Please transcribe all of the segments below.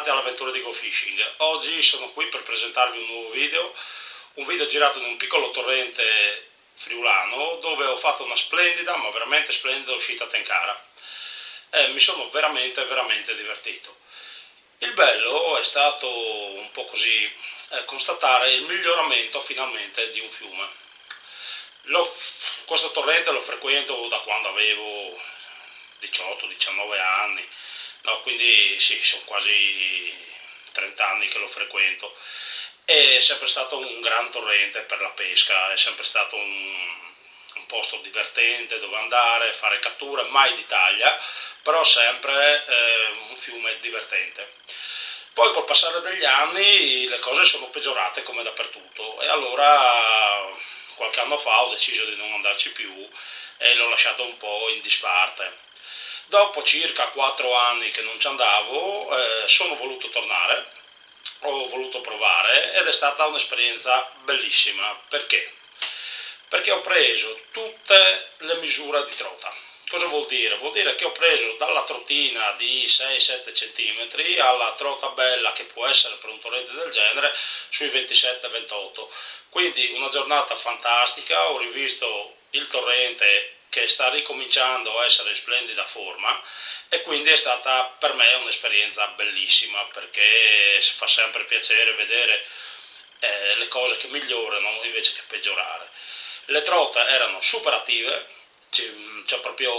bentornati all'avventura di Go Fishing. Oggi sono qui per presentarvi un nuovo un video girato in un piccolo torrente friulano dove ho fatto una splendida, ma veramente splendida uscita a Tencara. Mi sono veramente divertito. Il bello è stato un po' così constatare il miglioramento finalmente di un fiume. Questo torrente lo frequento da quando avevo 18-19 anni. No, quindi sì, sono quasi 30 anni che lo frequento. È sempre stato un gran torrente per la pesca, è sempre stato un posto divertente dove andare, fare catture, mai di taglia, però sempre un fiume divertente. Poi col passare degli anni le cose sono peggiorate come dappertutto e allora qualche anno fa ho deciso di non andarci più e l'ho lasciato un po' in disparte. Dopo circa 4 anni che non ci andavo, sono voluto tornare, ho voluto provare ed è stata un'esperienza bellissima. Perché? Perché ho preso tutte le misure di trota. Cosa vuol dire? Vuol dire che ho preso dalla trottina di 6-7 cm alla trota bella che può essere per un torrente del genere sui 27-28. Quindi una giornata fantastica, ho rivisto il torrente che sta ricominciando a essere in splendida forma e quindi è stata per me un'esperienza bellissima perché fa sempre piacere vedere le cose che migliorano invece che peggiorare. Le trote erano super attive, cioè proprio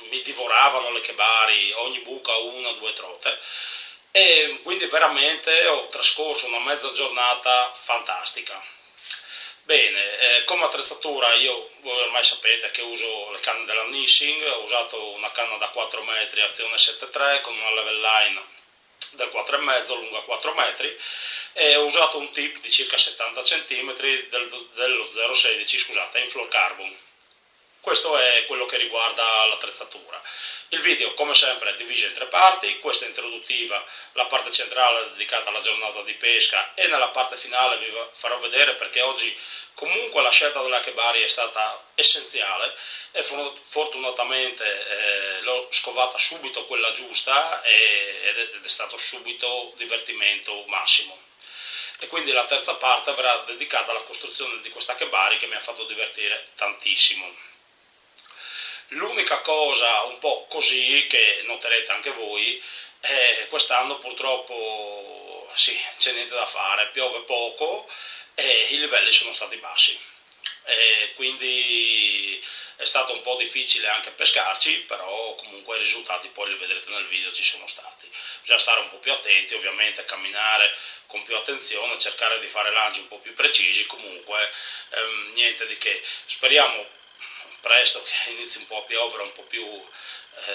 mi divoravano le chebari, ogni buca 1 o 2 trote e quindi veramente ho trascorso una mezza giornata fantastica. Bene, come attrezzatura voi ormai sapete che uso le canne della Nissing, ho usato una canna da 4 metri azione 7.3 con una level line del 4,5 lunga 4 metri e ho usato un tip di circa 70 cm dello 0,16, scusate, in fluorocarbon. Questo è quello che riguarda l'attrezzatura. Il video come sempre è diviso in 3 parti, questa è introduttiva, la parte centrale è dedicata alla giornata di pesca e nella parte finale vi farò vedere perché oggi comunque la scelta della Kebari è stata essenziale e fortunatamente l'ho scovata subito quella giusta ed è stato subito divertimento massimo. E quindi la terza parte verrà dedicata alla costruzione di questa Kebari che mi ha fatto divertire tantissimo. L'unica cosa un po' così che noterete anche voi è quest'anno purtroppo sì, c'è niente da fare, piove poco e i livelli sono stati bassi e quindi è stato un po' difficile anche pescarci, però comunque i risultati poi li vedrete nel video, ci sono stati. Bisogna stare un po' più attenti, ovviamente camminare con più attenzione, cercare di fare lanci un po' più precisi, comunque niente di che. Speriamo presto che inizi un po' a piovere un po' più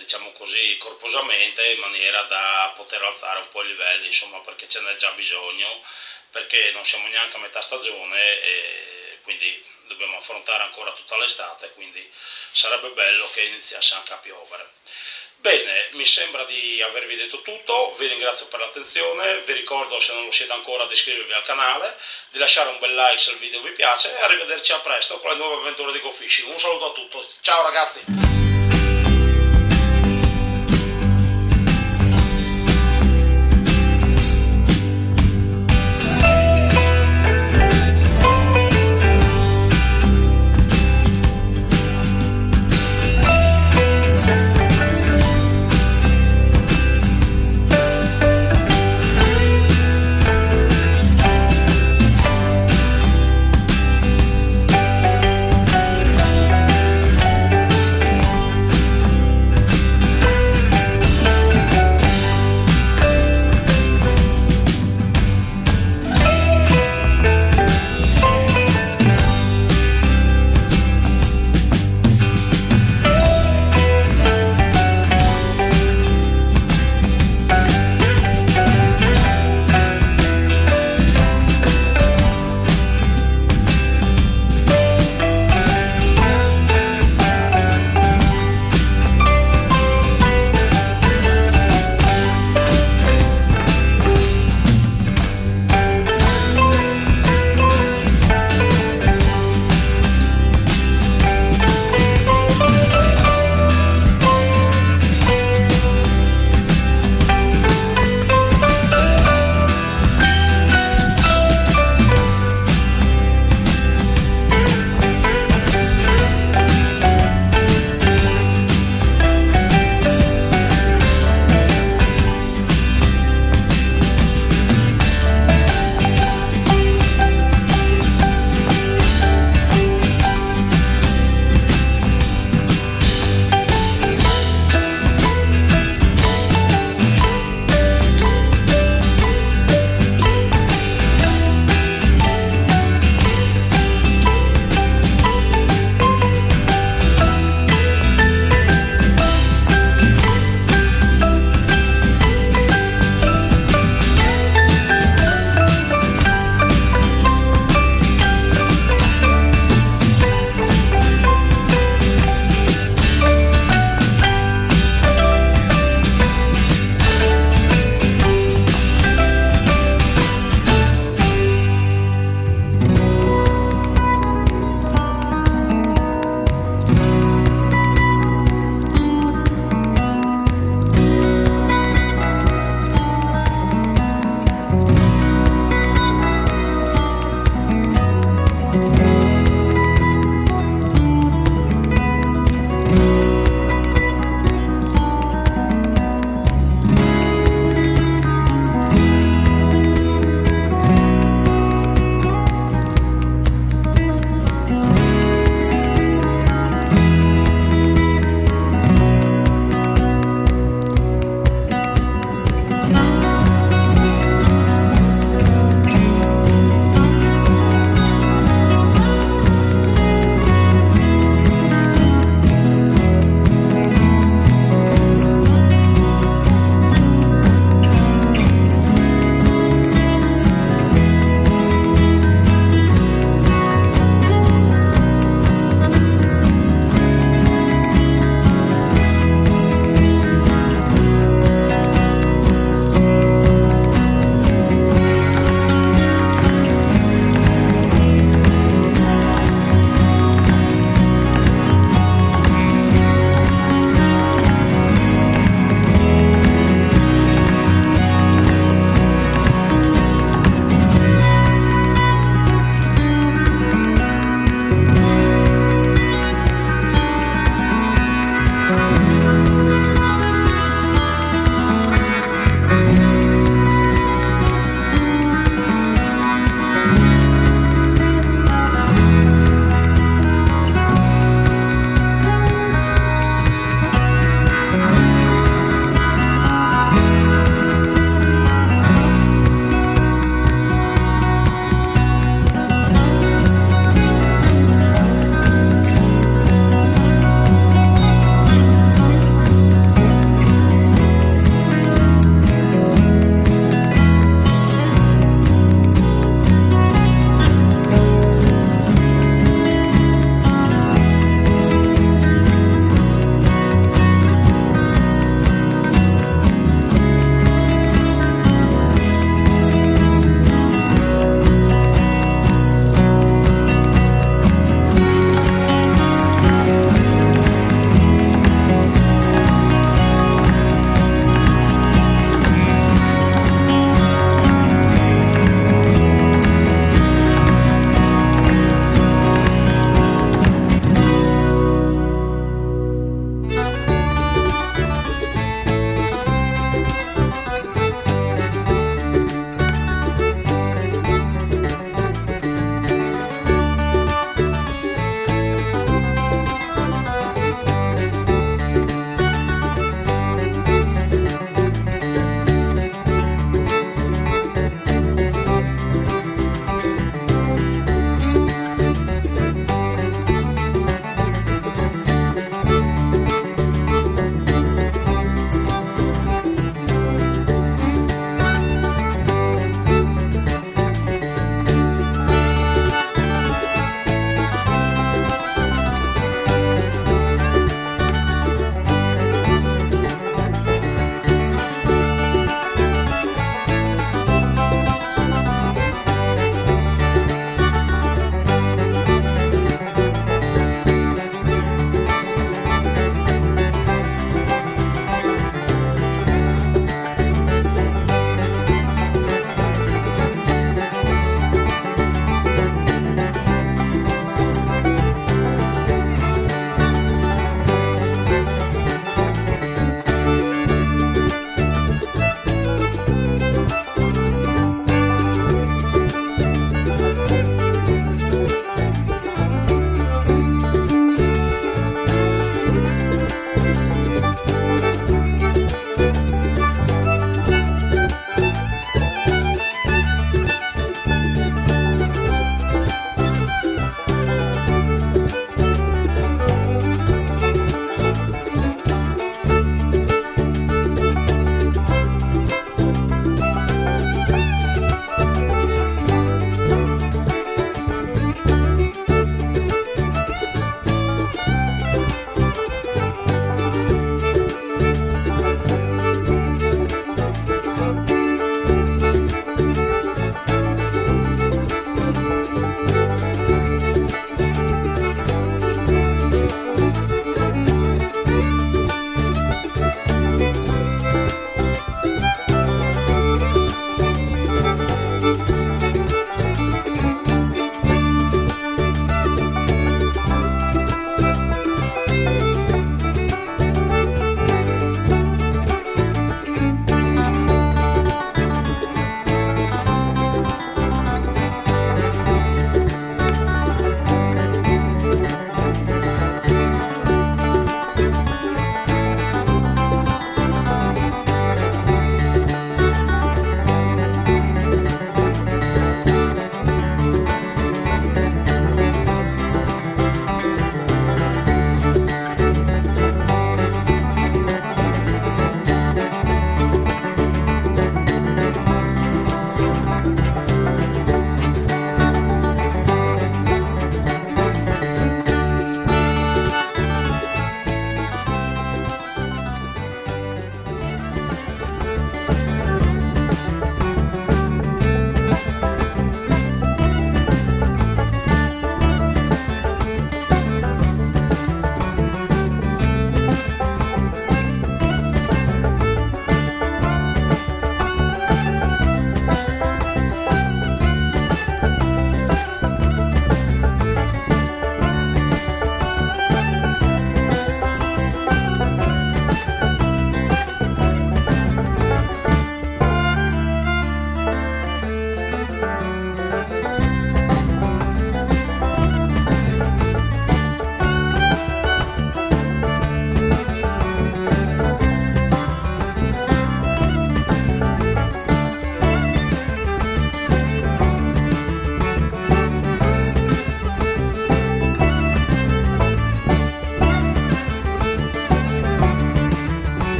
diciamo così corposamente in maniera da poter alzare un po' i livelli, insomma, perché ce n'è già bisogno, perché non siamo neanche a metà stagione e quindi dobbiamo affrontare ancora tutta l'estate, quindi sarebbe bello che iniziasse anche a piovere. Bene, mi sembra di avervi detto tutto, vi ringrazio per l'attenzione, vi ricordo, se non lo siete ancora, di iscrivervi al canale, di lasciare un bel like se il video vi piace e arrivederci a presto con le nuove avventure di Go Fishing. Un saluto a tutti, ciao ragazzi!